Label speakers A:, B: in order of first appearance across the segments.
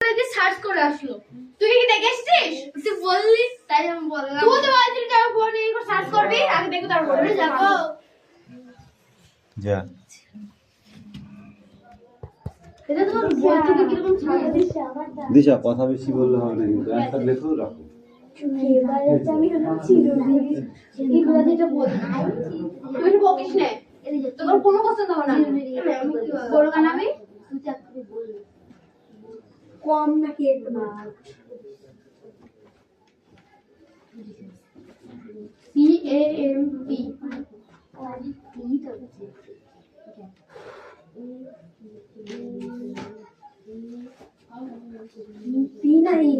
A: থেকে সার্চ করে আসলো। তুই কি দেখেছিস? তুই বললি তাই আমি বললাম। তুই তো বলছিস যে আমি ফোনে একটু সার্চ করবি, আগে দেখো তারপর যাবো।
B: যা
A: এটা তো বই থেকে কিরকম ছাড়া দিচ্ছে আমারটা।
B: দিশা কথা বেশি বললে হবে না, কিন্তু একটা লেখো রাখো।
A: এবারে আমি চিরদিন এগুলা যেটা বল তুই বকিস না, তোর কোনো পছন্দ হবে না। বড় গান আমি তুই চাকরি বল কম নাকি একটু CAMP पी नहीं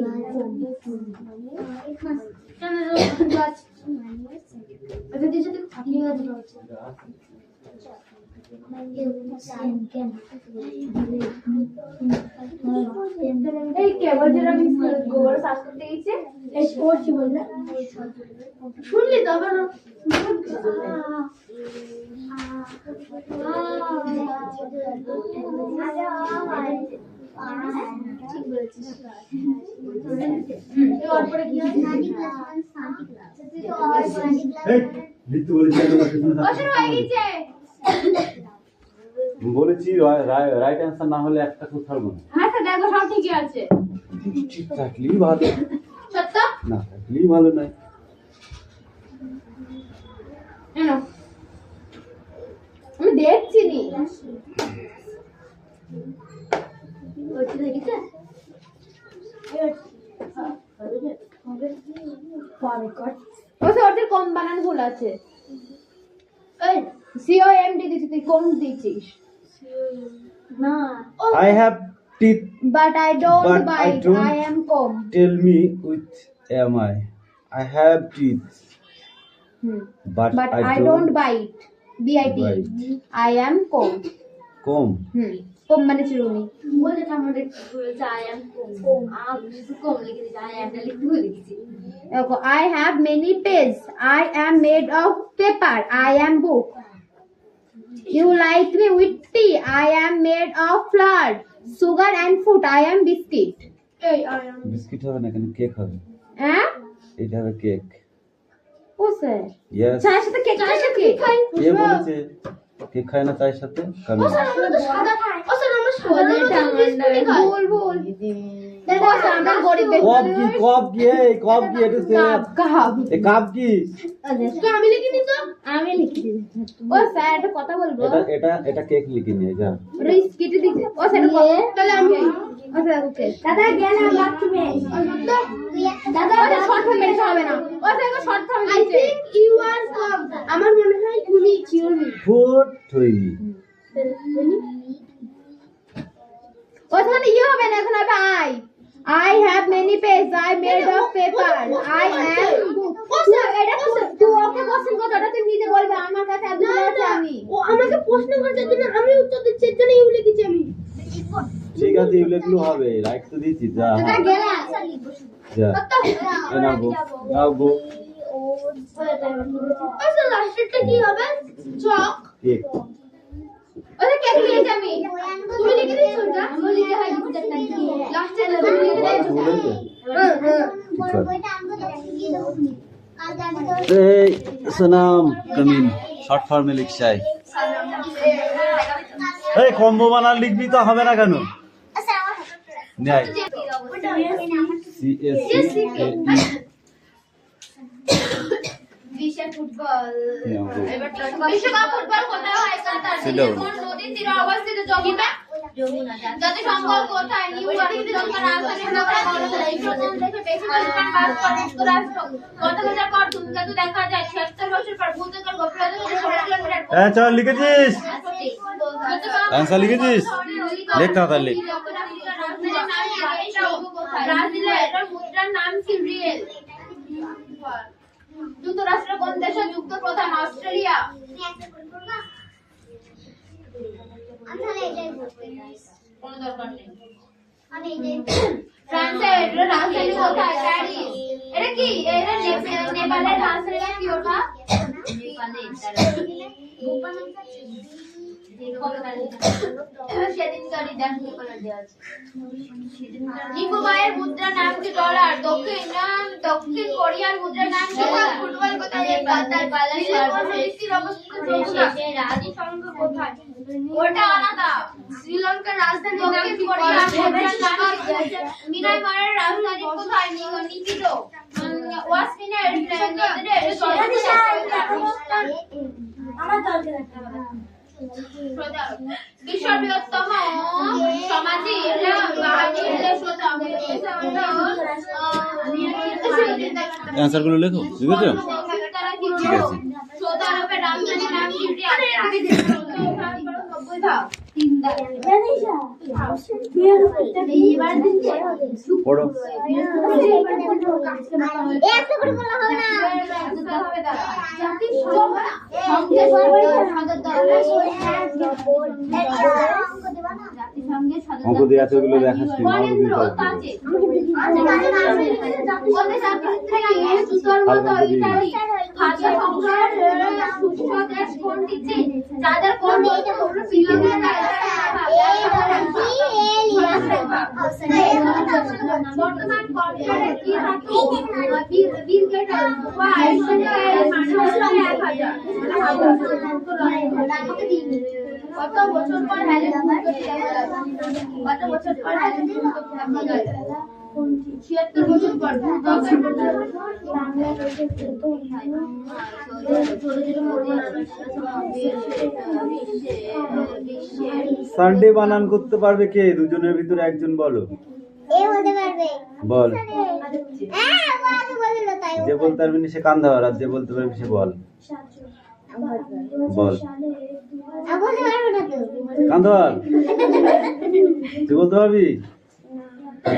A: अच्छा दीजिए तो खाली गाज এই কেবল যেটা আমি গোবর সার্চ করতে গেছি এই করছি বললে শুনলি তো আবার ঠিক বলেছিস এর পরে কি হয় শান্তি ক্লাস
B: এই লিখতে বলেছি না
A: বসে হয়ে গেছে
B: বলেছি রাইট অ্যানসার না হলে একটা কোথাও ছাড়বো না।
A: হ্যাঁ স্যার দেখো সব ঠিকই আছে
B: ঠিক থাকলেই ভালো,
A: সত্য
B: না থাকলেই ভালো নয়।
A: এনো আমি দেখছি নি ওইটা দেখেছে ওদের কম বানান ভুল আছে এই COMD দিছিস তুই কম দিছিস না
B: I have teeth
A: but I don't
B: But I
A: bite
B: don't-
A: I am comb
B: tell me with am I have teeth but
A: I don't bite BIT
B: bite.
A: I am comb
B: comb
A: কম মানে চিরুনি বলে আমাদের বলেছে I am comb কম লিখে দিয়েছে I am লিখতে ভুলে গেছি দেখো I have many pages I am made of paper I am book You like me with tea I am made of flour sugar and fruit I am biscuit এই I am
B: biscuit হবে না, কেন cake হবে।
A: হ্যাঁ
B: এটা হবে cake.
A: ও sir
B: yes
A: চায়ের সাথে কেক খাই নাকি
B: কে বলেছে কেক খায় না চায়ের সাথে? কারণ
A: ও স্যার আমরা তো সাদা খাই ও স্যার আমরা সাদা বিস্কুটই খাই ভুল দেখো স্যার আমরা গরিব
B: কপ কি এই কপ কি এটা সে
A: কাপ
B: এই কাপ কি
A: তো আমি লিখে দিই তো আমি লিখে দিই ও স্যার একটা কথা বলবো
B: এটা কেক লিখে নিয়ে যা।
A: রিস্ক কেটে দিতে ও স্যার তাহলে আমি ও স্যার ওকে দাদা গেলাম বাথরুমে দাদা শর্ট ফর্ম মেরে হবে না ও sir short form I think you are কম আমার মনে হয় তুমি চিরুনি
B: ফুট হইনি
A: ও স্যার ইয়ে হবে না এখন হবে I have many pages I made of paper I am book ও স্যার এটা তুই ওকে কোশ্চেন করছ ওটা তুই নিজে বলবে আমার কাছে একদম আছে আমি ও আমাকে প্রশ্ন করার জন্য আমি উত্তর দিচ্ছি এর জন্য ইউ লিখেছি আমি
B: ঠিক আছে এগুলো হবে রাইট তো দিচ্ছি যা
A: এটা গেলা স্যার লিখবো
B: যা এ নাও গো
A: ও স্যার লাস্টেরটা কি হবে চক
B: কেক
A: ওটা কেক লিখেছি আমি তুমি লিখে দিয়েছো না আমি লিখে হয় লাস্টে তুমি লিখে দিয়েছো
B: এই সনাম কামিন শর্ট ফর্মে লিখ চাই এই কম্বো বানান লিখবি তো হবে না কেন নাই
A: বিশ্ব ফুটবল বিশ্বকাপ ফুটবল কোথায় হয় কাতার কোন নদীর তীরে অবস্থিত যমুনা যাতে সম্ভব কোথায় নিউ ইয়র্ক যমুনা রাজধানী নগর কলকাতা এই প্রধান দেশে বেশি পরিমাণ বাস করে যুক্তরাষ্ট্র গত বছর পর ধূমকেতু দেখা যায় 76 বছর পর ভূতকের গভীরতা 16 কিলোমিটার
B: হ্যাঁ চল লিখেছিস অ্যানসার লিখেছিস লেখ তাড়াতাড়ি লেখ
A: ব্রাজিলের মুদ্রার নাম কি রিয়েল যুক্তরাষ্ট্র কোন দেশে যুক্ত প্রধান অস্ট্রেলিয়া কোন দরকার নেই ফ্রান্সের রাজধানী কোথায় প্যারিস এটা কি এটা নেপালের রাজধানী কি ওটা নেপালে সেদিনকার রিডাক্টিভ করার দেওয়া আছে। জিম্বাবুয়ের মুদ্রার নাম কি ডলার? দক্ষিণ কোরিয়ার মুদ্রার নাম কি? ফুটবল কোথায়? পৃথিবীর অবস্থিত জাতিসংঘ কোথায়? ওটা আলাদা। শ্রীলঙ্কার রাজধানী দক্ষিণ কোরিয়ার মুদ্রার নাম কি? মিয়ানমারের রাজধানী কোথায়? নিপিদো। ওয়াসমিনের আমার দরকার একটা বিশ্বের বৃহত্তম সমাধি
B: অ্যান্সার গুলো লেখো, ঠিক আছে? ঠিক আছে।
A: সৌদি আরবের রাজধানীর নাম কি?
B: পড়ো। অঙ্ক দিয়ে আছে ওগুলো দেখাচ্ছি।
A: বর্তমান পর্যায়ে কি থাকে? বিল গেটস কত বছর পর কত বছর পর 76 বছর পর
B: সানডে বানান করতে পারবে কে? দুজনের ভিতরে একজন বলো।
C: এ বলতে পারবে?
B: বল।
C: হ্যাঁ বল বললো তাই।
B: যে বলতে পারবি না সে কান ধর, আর যে বলতে পারবি সে বল। বল।
C: বলতে পারবে না তো।
B: কান ধর। তুই বলতে পারবি?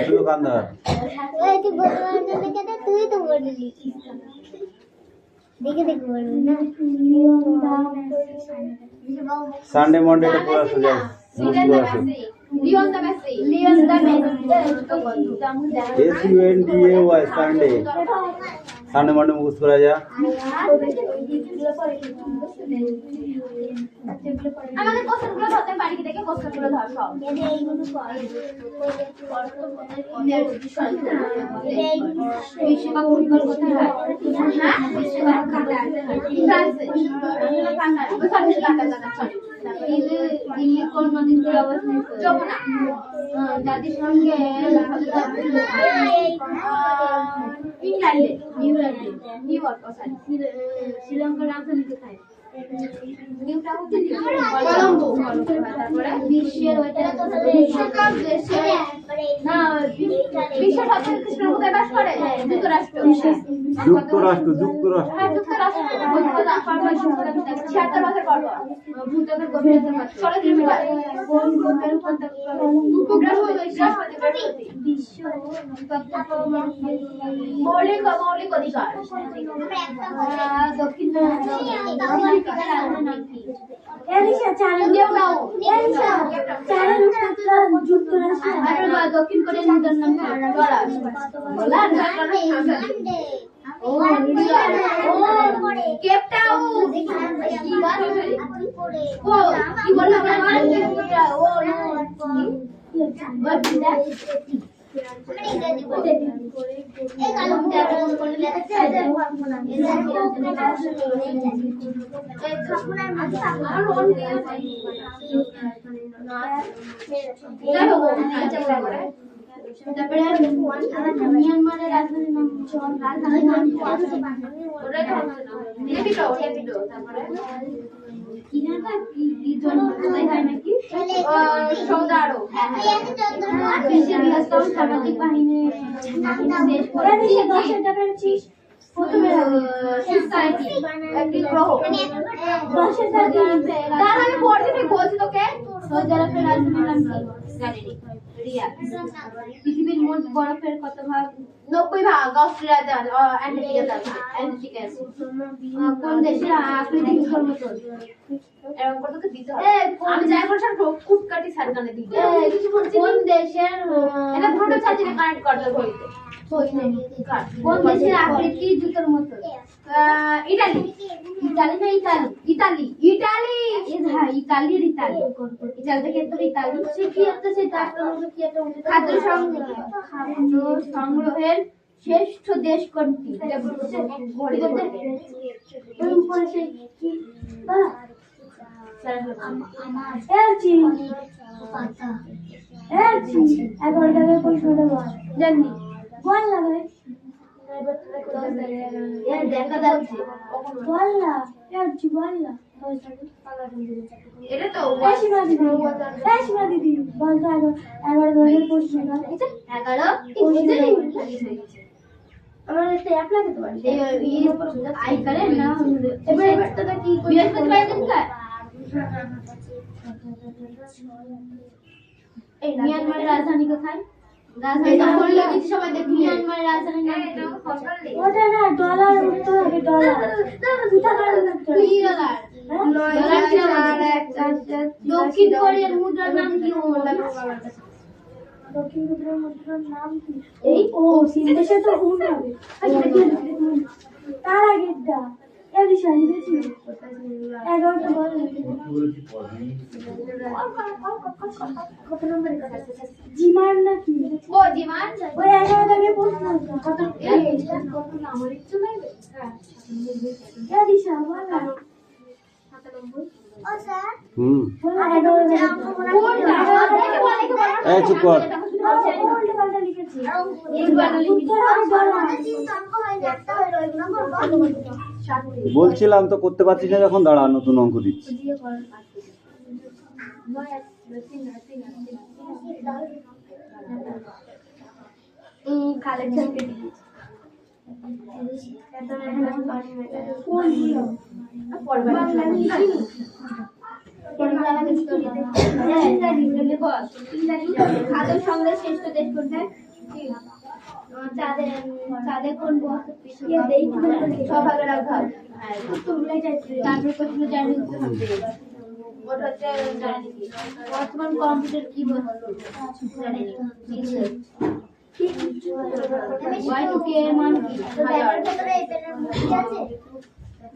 B: তুই তো কান ধর।
C: ওই তুই বলতে পারবি না কেন? তুই তো বললি। দেখে দেখে বলবি না।
B: সানডে মন্ডে এটা পড়া সোজা মুখস্থ আছে।
A: লিওন দা
B: SUNDAY সানডে। সানডে মন্ডে মুখস্থ করা যা।
A: আমাদের কোশ্চেনগুলো ধরতে পারি কি? দেখে কোশ্চেনগুলো ধর সব। বিশ্বকাপ ফুটবল কোথায় হয়? হ্যাঁ, বিশ্বকাপ ফ্রান্সে। দিল্লি কোন নদীর তীরে অবস্থিত? যমুনা। জাতিসংঘে ইংল্যান্ডে, নিউ ইয়র্ক। শ্রীলঙ্কার রাজধানী কোথায়? কলম্বো। তারপরে বিশ্বের বিশ্বকাপ দেশে না বিশ্ব সবচেয়ে কৃষ্ণ কোথায় বাস করে? যুক্তরাষ্ট্র।
B: যুক্তরাষ্ট্র।
A: হ্যাঁ, যুক্তরাষ্ট্র। 76 বছর পর ভূত্বকের গভীরতা 16 কিলোমিটার। কোন গ্রহের উপগ্রহ বৃহস্পতি? মৌলিক অধিকার। দক্ষিণ দক্ষিণ কোরিয়ার মুদ্রার নাম কেপ টাউন। কি বললাম? মিয়ানমারের রাজধানীর নাম সৌদি আরব। বিশ্বের বৃহত্তম সামাজিক বাহিনী প্রথমে সোসাইটি একটি গ্রহ। আমি বলছি তোকে সৌদি আরবের রাজধানীর নাম কি? জানিনি। রিয়াদ। পৃথিবীর মোট বরফের কত ভাগ? 90 ভাগ। অস্ট্রেলিয়াতে অ্যান্টার্কটিকা আছে। কোন দেশের আকৃতি ঘুষের মতো? এরকম করে তোকে দিতে হবে। আমি যাই বলছিলাম কুটকাটি সারকানে দিই। কোন দেশের এটা পুরো চাচিরে কানেক্ট করতে হইতো। কোন দেশের আকৃতি জুতোর মতো? ইতালি। ইতালি না ইতালি ইতালি ইতালি হ্যাঁ ইতালির ইতালি ইতালিতে কিন্তু ইতালি সে কি একটা সে তার কি একটা খাদ্য সংগ্রহের শ্রেষ্ঠ দেশ কোনটি এটা বলছে ঘড়ি বলতে ওই উপরে সেই কি বা আমার এলজি পাতা এলজি এগারোটাকে প্রশ্নটা বল জানি বল না ভাই দেখা যাচ্ছে বল না এলজি বল না এটা তো সীমা দিদি বল তো 11 প্রশ্ন 11 আমার একটা অ্যাপ লাগাতে পারি এই আই করে না এবারটা কি বৃহস্পতিবার দিন का এই মিয়ানমারের রাজধানী কোথায় রাজধানী বললে কিছু সময় দেখ মিয়ানমারের রাজধানী নাম কি ওটা না ডলার উত্তর হবে ডলার কি ডলার দক্ষিণ কোরিয়ার মুদ্রার নাম কি দক্ষিণ কোরিয়ার মুদ্রার নাম কি এই ও সিনদেশে তো হুন হবে তার আগেরটা এই বিষয় দেখি 11টা বল কত নম্বরে জিমান নাকি ও জিমান ওই 11 থেকে প্রশ্ন কত কত নাম্বার ইচ্ছে লাগবে হ্যাঁ এই দিশা বল না 97 ও স্যার
B: এই চুপ কর বলছিলাম তো করতে পারছিস না যখন দাঁড়া নতুন অঙ্ক দিচ্ছি
A: খাদ্য সংগ্রহের শ্রেষ্ঠ দেশ কোনটা চাঁদে কোন সভাগের ঘর তারপর প্রশ্ন জানি বর্তমান কম্পিউটার কি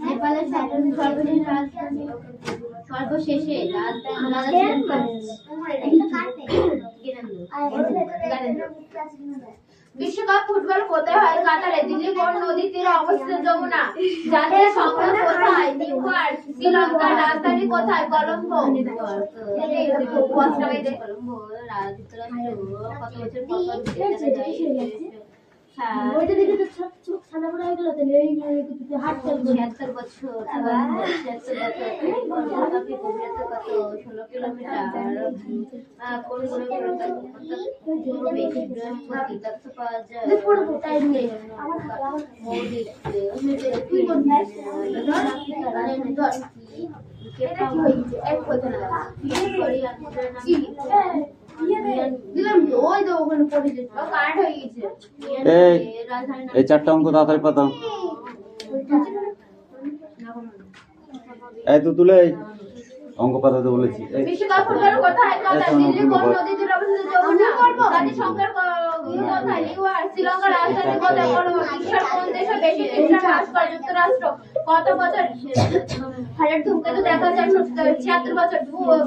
A: নেপালের সর্বশেষ রাজধানী সর্বশেষে বিশ্বকাপ ফুটবল কোথায় হয় কাতারে দিল্লি কোন নদীর তীরে অবস্থিত যমুনা জাতীয় সংগ্রহ কোথায় নিউইয়র্ক শ্রীলঙ্কার রাজধানী কোথায় কলম্বো কলম্বো রাজযুক্তরাষ্ট্র কত বছর হ্যাঁ ওইটা দেখে তো চোখ ছানা পড়া হয়ে গেল তাহলে এই হাট চলবে 76 বছর 76 বছর কত 16 কিলোমিটার কোন বেশি বৃহস্পতি তথ্য পাওয়া যায় টাইম নেই তুই কোন এটা কি হয়েছে এক কথা না দিলাম তো ওই তো ওখানে পড়ে যেত কাট হয়ে গেছে
B: এই চারটা অঙ্ক তাড়াতাড়ি পাতাম এই তো তুলে অঙ্ক পাতাতে বলেছি
A: বিশ্বকাপ ফুটবল কোথায় কাতার দিল্লি কোন নদীতে অবস্থিত যমুনা জাতীয় সংগ্রহ কোথায় নিউইয়র্ক শ্রীলঙ্কার রাজধানী কোথায় কলম্বো বিশ্বের কোন দেশে বেশি খ্রিস্টান বাস করে যুক্তরাষ্ট্র কত বছর হাজার ধূমকেতু দেখা যায় 76 বছর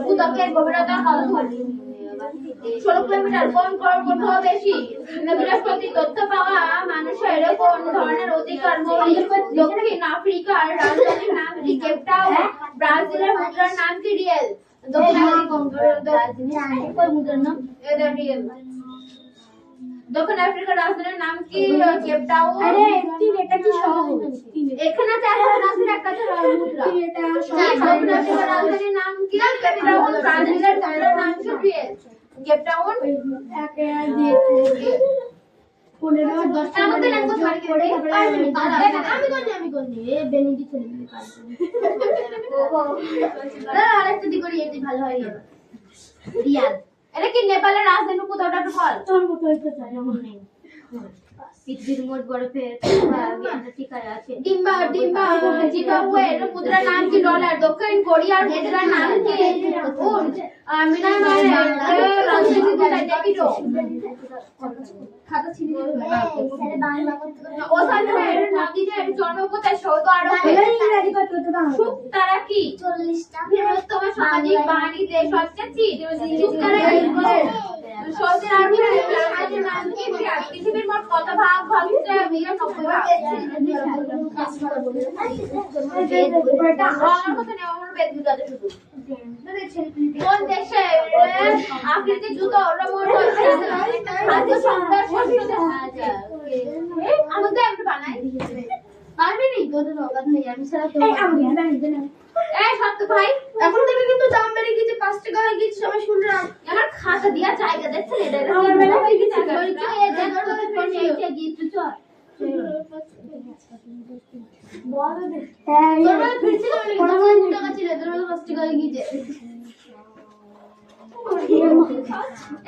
A: ভূত্বকের গভীরতা কত 16 কিলোমিটার কোন গ্রহ বেশি বৃহস্পতি তথ্য পাওয়া মানুষের কোন ধরনের অধিকার মৌলিক দক্ষিণ আফ্রিকার রাজধানীর নাম কি কেপ টাউন ব্রাজিলের মুদ্রার নাম কি রিয়েল দক্ষিণ আফ্রিকার রাজধানীর নাম কি কেপ টাউন আরে এটা কি সহজ এখানে তো একটা মুদ্রা দক্ষিণ আফ্রিকার রাজধানীর নাম কি কেপ টাউন ব্রাজিলের মুদ্রার নাম কি রিয়েল কেপ টাউন আমি করনি বেনিদি ছেলে আরেকটা দিক করে এটি ভালো হয় রিয়াদ এটা কি নেপালের রাজধানী কোথাও একটু বল পৃথিবীর মোট বরফের অ্যান্টার্কটিকায় আছে। জিম্বাবুয়ের মুদ্রার নাম কি? ডলার। দক্ষিণ কোরিয়ার মুদ্রার নাম কি? মিয়ানমারের রাজধানী কোথায়? নেপিডো। ওসানের নদীদের জন্ম কোথায়? সৌদি আরবে। শুকতারা কি?
C: 40টা।
A: বৃহত্তম সামাজিক বাহিনী দেশ হচ্ছে চীন। শুকতারা কি? সৌদি আরবের রাজধানীর নাম কি? রিয়াদ। পৃথিবীর মোট কত ভাগ হচ্ছে? 90 ভাগ। কোন দেশে আকৃতির জুতো রোবট খাদ্য সংখ্যা শস্য দেখা যায়? আমাদের একটু বানাই পারবি নি? তোদের অগাধ নেই, আমি সারা তো এই সত্য ভাই, এখন থেকে কিন্তু দাম বেড়ে গেছে, 5 টাকা হয়ে গেছে, সবাই শুনলাম। আমার খাতা দিয়া জায়গা দেখছেন? এটা আমার বেলা হয়ে গেছে। এই দেখো তোদের ফোন এইটা গিফট চল বড় দে। তোমরা ফিরছিল বলে 5 টাকা ছিল, তোমরা 5 টাকা হয়ে গেছে।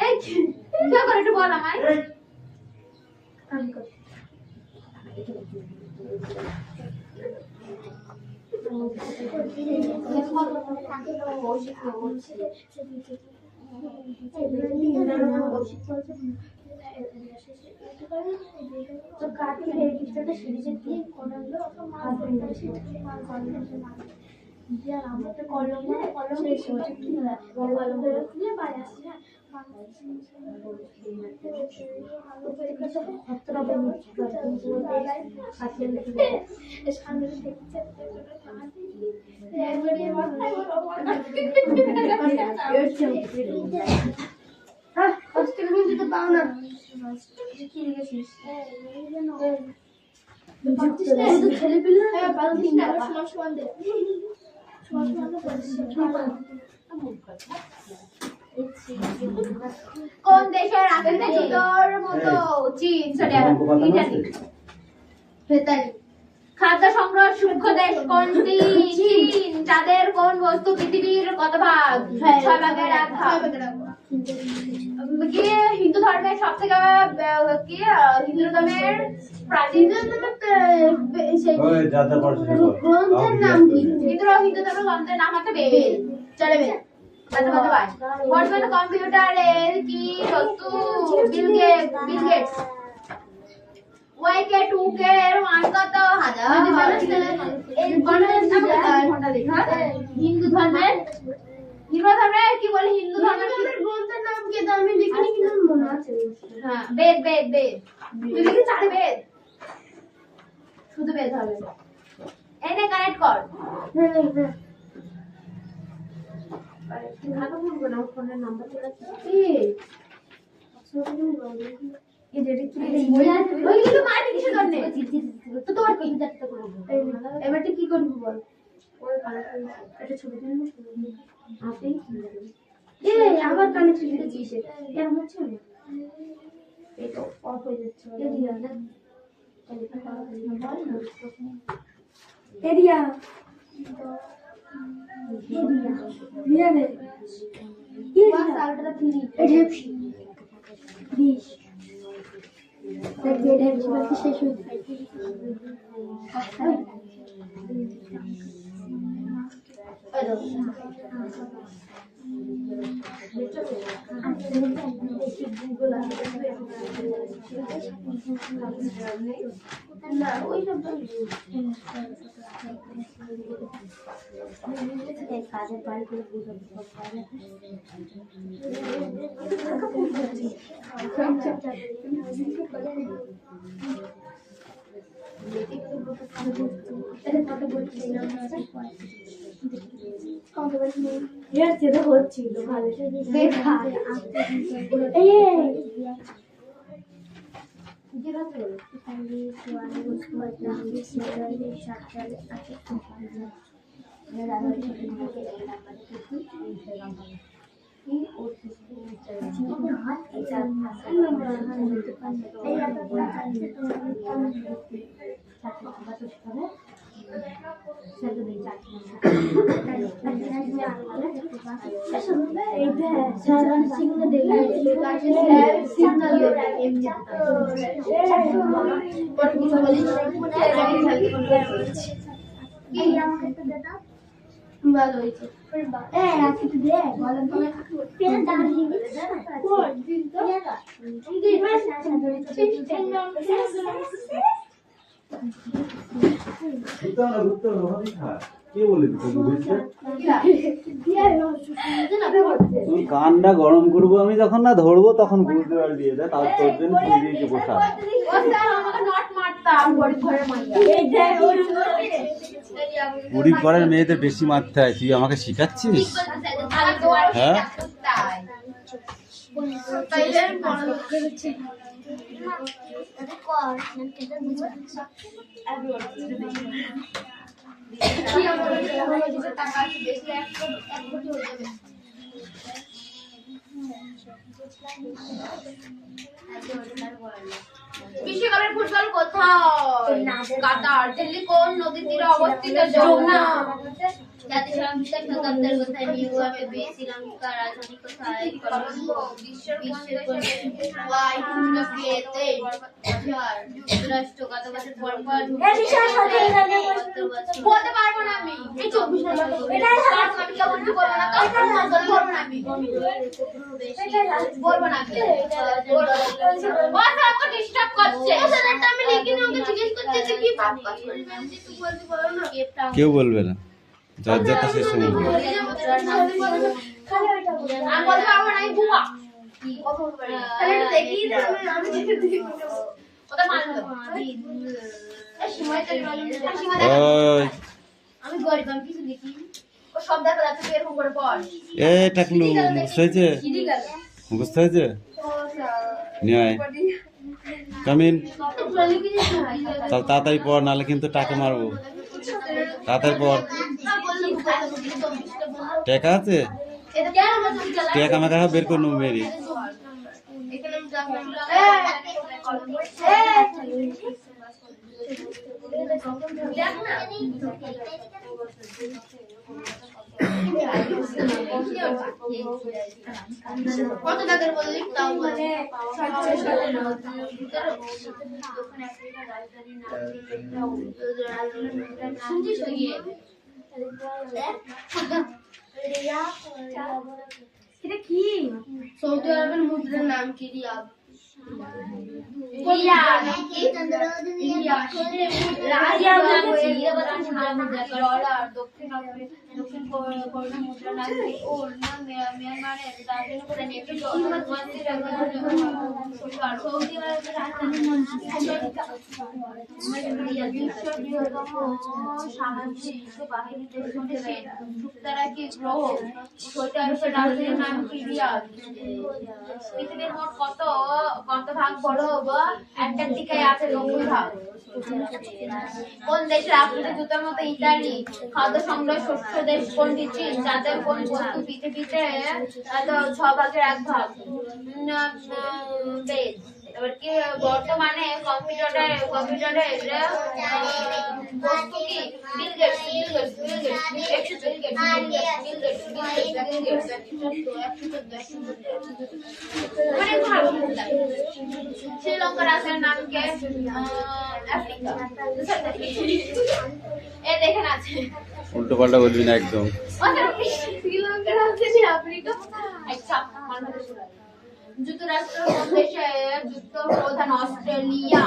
A: এই কি করে একটু বল আমায়। আমি করি তো কাটি রেজিস্টারটা সিরিজে দিয়ে করলো তো মাল ধরে সেটা মাল করে যে আমাদের কলম শেষ হচ্ছে কি না কলম ধরে খুলে বাইরে আসছে না আলো পরীক্ষা সব খতরা বন্ধ করে আসলে সামনে দেখতে একবারে মাথায় হ্যাঁ কষ্ট করে দিতে পাও না কি লিখেছিস ছেলে পেলে সমান দে কোন দেশের আকৃতি জুতোর মতো? চীন। খাদ্য সংগ্রহ সূক্ষ্ম দেশ কোনটি? চীন। চাঁদের কোন বস্তু পৃথিবীর কত ভাগ? 6 ভাগের 1 ভাগ। হিন্দু ধর্মের সব থেকে হিন্দু ধর্মের প্রাচীন গ্রন্থের নাম কি? হিন্দু ধর্মের গ্রন্থের নাম হচ্ছে বেদ। চলে বেদ। বর্তমানে কম্পিউটারের কি বস্তু? Bill Gates. Y-K 2K এর মান কত? 1000। হিন্দু ধর্মের কি বলে? হিন্দু ধর্মের গ্রন্থের নাম কি? আমি দেখিনি কিন্তু মনে আছে। হ্যাঁ বেদ। তুই দেখি 4 বেদ, শুধু বেদ হবে। এনে কানেক্ট কর। ভালো বলবো না, ফোনের নাম্বার চলে আসছে। এবারটা কি করবি বল? একটা ছবি আবার কানেকশন দিয়েছিস, এরকম হচ্ছে না, এই তো অফ হয়ে যাচ্ছে। এরিয়া না ওই সব কাজের বাড়ি করে হচ্ছিল ভালো ভালো হয়েছে।
B: কে বলে তুই কানটা গরম করবো আমি যখন না ধরবো তখন বুঝতে পারবি এটা তার তোর জন্য তুই দিয়েছে পোষা গরিব ঘরের মেয়েদের বেশি মারতে হয় তুই আমাকে শিখাচ্ছিস হ্যাঁ
A: বিশ্বকাপের ফুটবল কোথায়? কাতার। দিল্লি কোন নদীর তীরে অবস্থিত? যমুনা। জাতিসংঘ দপ্তর কোথায়? নিউ ইয়র্কে। শ্রীলঙ্কার রাজধানী কোথায়? কলম্বো। বিশ্বের কোন যুক্তরাষ্ট্র কত বছর পর পর বলতে পারবো না আমি। এই 24 আমি কেমন কি বলবো না বলবো না আমি বলবো না আমাকে ডিস্টার্ব করছে আমি লিখে আমাকে জিজ্ঞেস করছে যে কি পাপ কাজ করি ম্যাম একটু বলতে পারো না
B: কেউ বলবে না যার যাতা শেষ হয়ে
A: আমি বলতে পারবো না আমি বুয়া তাহলে একটু দেখি আমি দেখি ওটা মানলো আমি গরিব আমি কিছু দেখি ও সব দেখা যাচ্ছে এরকম করে পড়
B: এ টাকলু মুখস্থ হয়েছে মুখস্থ হয়েছে নিয়ে আয় কামিন চল তাড়াতাড়ি পড় নাহলে কিন্তু টাকা মারবো তাড়াতাড়ি পড় টাকা আছে টাকা আমাকে বের করে নেবো মেরি
A: কত টাকার বললি তাও মানে শুনছিস এটা কি সৌদি আরবের মুদ্রার নাম কি? রিয়াল। দক্ষিণ কোরিয়ার মুদ্রার নাম কি? ওর নাম মিয়ানমারের সৌদি আরবের রাজধানী সামাজিক বাহিনী যুক্তরাষ্ট্র গ্রহ সৌদি আরবের রাজধানীর নাম কি? রিয়াদ। পৃথিবীর মোট কত ভাগ বরফ অ্যান্টার্কটিকায় আছে? 90 ভাগ। কোন দেশের আফ্রিকা জুতার মতো ইতালি? খাদ্য সংগ্রহ শস্য দেশ কোনটি? চীন। যাদের কোন বস্তু পৃথিবীতে 6 ভাগের 1 ভাগ? বেদ। এবার কি বর্তমানে কম্পিউটারের বস্তু কি? Bill Gates. শ্রীলঙ্কার রাজধানীর নাম কি? আফ্রিকা। এ দেখেন আছে
B: উল্টো পাল্টা বলবি না একদম
A: শ্রীলঙ্কার রাজধানী আফ্রিকা। আচ্ছা যুক্তরাষ্ট্র কোন দেশের যুক্তপ্রধান? অস্ট্রেলিয়া।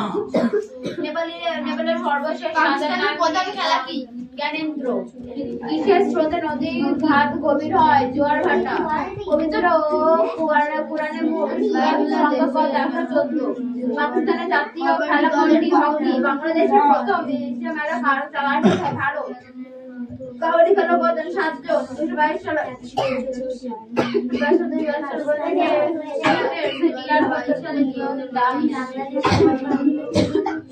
A: নেপালের সর্বশেষ রাজধানীর প্রধান খেলা কি? জ্ঞানেন্দ্র। কিসের স্রোতে নদী ঘাট গভীর হয়? জোয়ার ভাটা। পবিত্র কুরআনে সংখ্যা কত? 114। পাকিস্তানের জাতীয় খেলা কোনটি? হকি। বাংলাদেশের প্রথম এশিয়া মেলা ভারত কাবাডি খেলা কজন? 7 জন। 22 সালে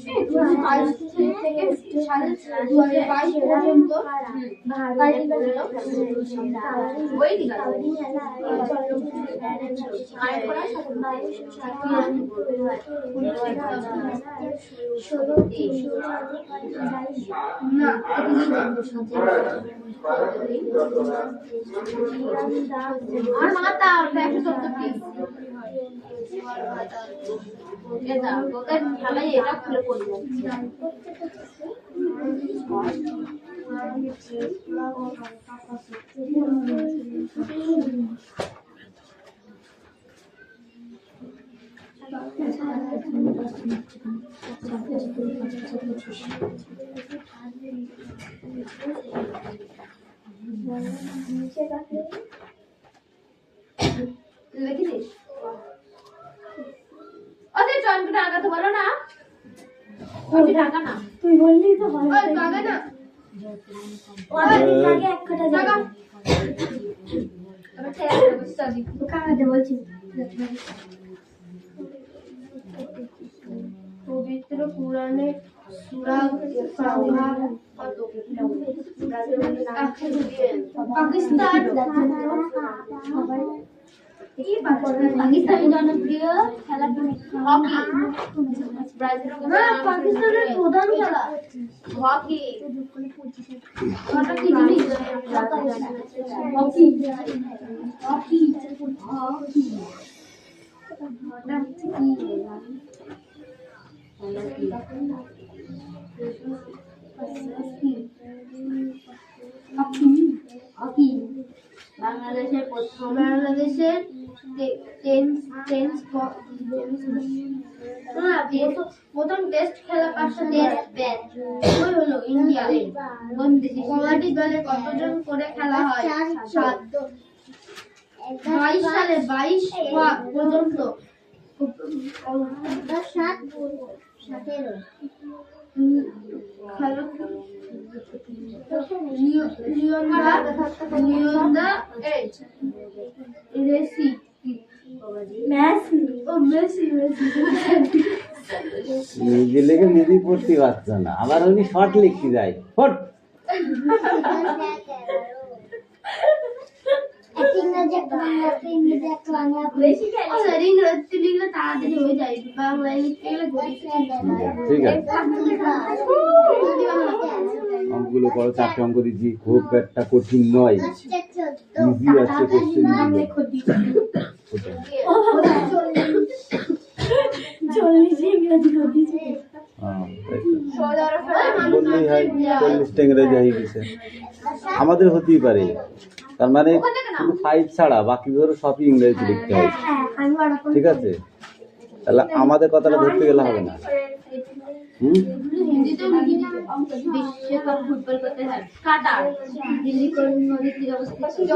A: থেকে 2022 পর্যন্ত ওই দিকে না আর মাতা 114 পিস এটা ওদের ঢালাই এটা খুলে পড়ে লিখিস ওদের জয়েন্টটা আগাতে বলো না ওই ঢাকা না
C: তুই বললি তো ভালো
A: ওই কাগে না
C: অনেকদিন আগে এক কাটা জায়গা
A: আবার ছেড়ে বসে যাবি
C: কাটাতে বলছি
A: পবিত্র পুরাণে সূরা ফাতিহা কত পাকিস্তান পাকিস্তানি জনপ্রিয় খেলা হকি পাকিস্তানের প্রধান খেলা হকি ওটা কি জিনিস হকি হকি হকি ওটা কি হকি হকি বাংলাদেশের প্রথম টেস্ট খেলা 500 টেস্ট ম্যাচ ওই হলো ইন্ডিয়া কবাডি দলে কতজন করে খেলা হয় 7 22 সালে 22 পর্যন্ত 17
B: নিজে লেগে নিজেই পড়তে পারছো না, আবার উনি শর্ট লিখতে যায় ফট।
A: তাড়াতাড়ি হয়ে যায়, বাংলায় লিখতে গেলে
B: ঠিক আছে, অঙ্কগুলো করো, 4টে অঙ্ক দিচ্ছি, খুব একটা কঠিন নয়, ইজি আছে কোশ্চেন বললেই হয় 40টা ইংরেজি হয়ে গেছে, আমাদের হতেই পারে, তার মানে শুধু 5 ছাড়া বাকি ধরো সবই ইংরেজি লিখতে হয়, ঠিক আছে, তাহলে আমাদের কথাটা ধরতে গেলে হবে না।
A: বিশ্বকাপ ফুটবল করতে হয় কাতার, দিল্লি কোন নদীর তীরে অবস্থিত?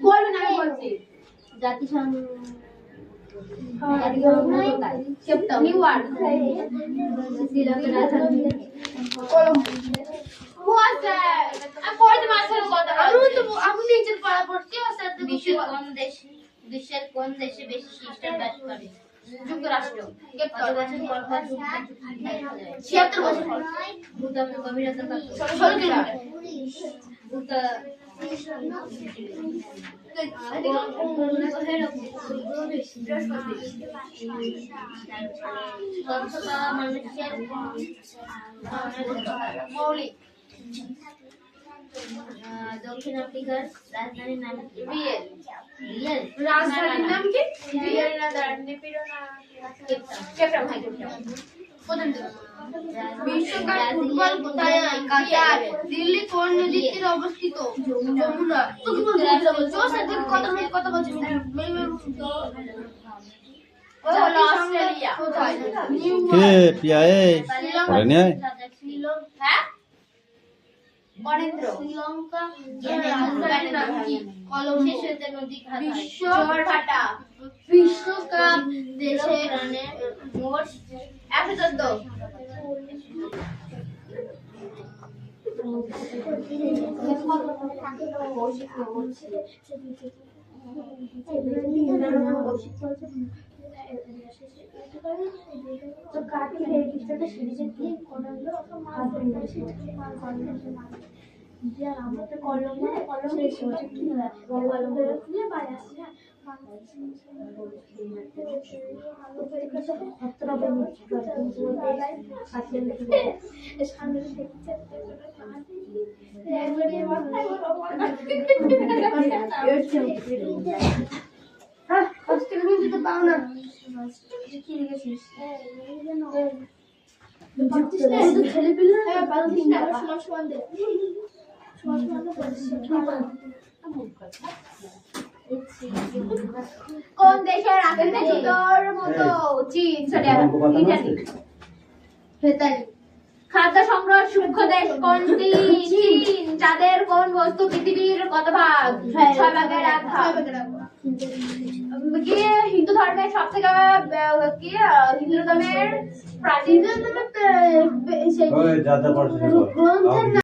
A: বলবেন, আমি বলছি জাতিসংঘ নিউ ইয়র্ক, শ্রীলঙ্কার রাজধানী বিশ্বের কোন দেশে বেশি খ্রিস্টান বাস করে? যুক্তরাষ্ট্র। কত বছর পর 76 বছর পর। ভূটানের গভীরতা কত? 16 কিলোমিটার। মৌলিক। দক্ষিণ আফ্রিকার রাজধানীর নাম কি? রাজধানীর নাম কি? বিশ্বকাপ ফুটবল কোথায় হয়? কাতার। দিল্লি কোন নদীর তীরে অবস্থিত? যমুনা। কথা বলছি অস্ট্রেলিয়া কোথায়? বরেন্দ্র। শ্রীলঙ্কা বিশ্বকাপ দেশে মোট 114।
C: তো কাটি এই পিকচারটা সিরিজে কি করলো হাত ধরে সেটাকে যে আমরা তো কলম সেই সময় কি না কলম ধরে খুলে বাইরে আসছে পাও না কি লিখেছিস ছেলে পেলে সমান দে
A: কোন দেশের আকাশে জুতোর মতো চীন সরি ইটালি ইতালি খাদ্য সংগ্রহ সূক্ষ্ম দেশ কোনটি চীন যাদের কোন বস্তু পৃথিবীর কত ভাগ 6 ভাগের 1 ভাগ কি হিন্দু ধর্মের সব থেকে কি হিন্দু ধর্মের প্রাচীন
B: ওই যা যা পড়ছিস বল।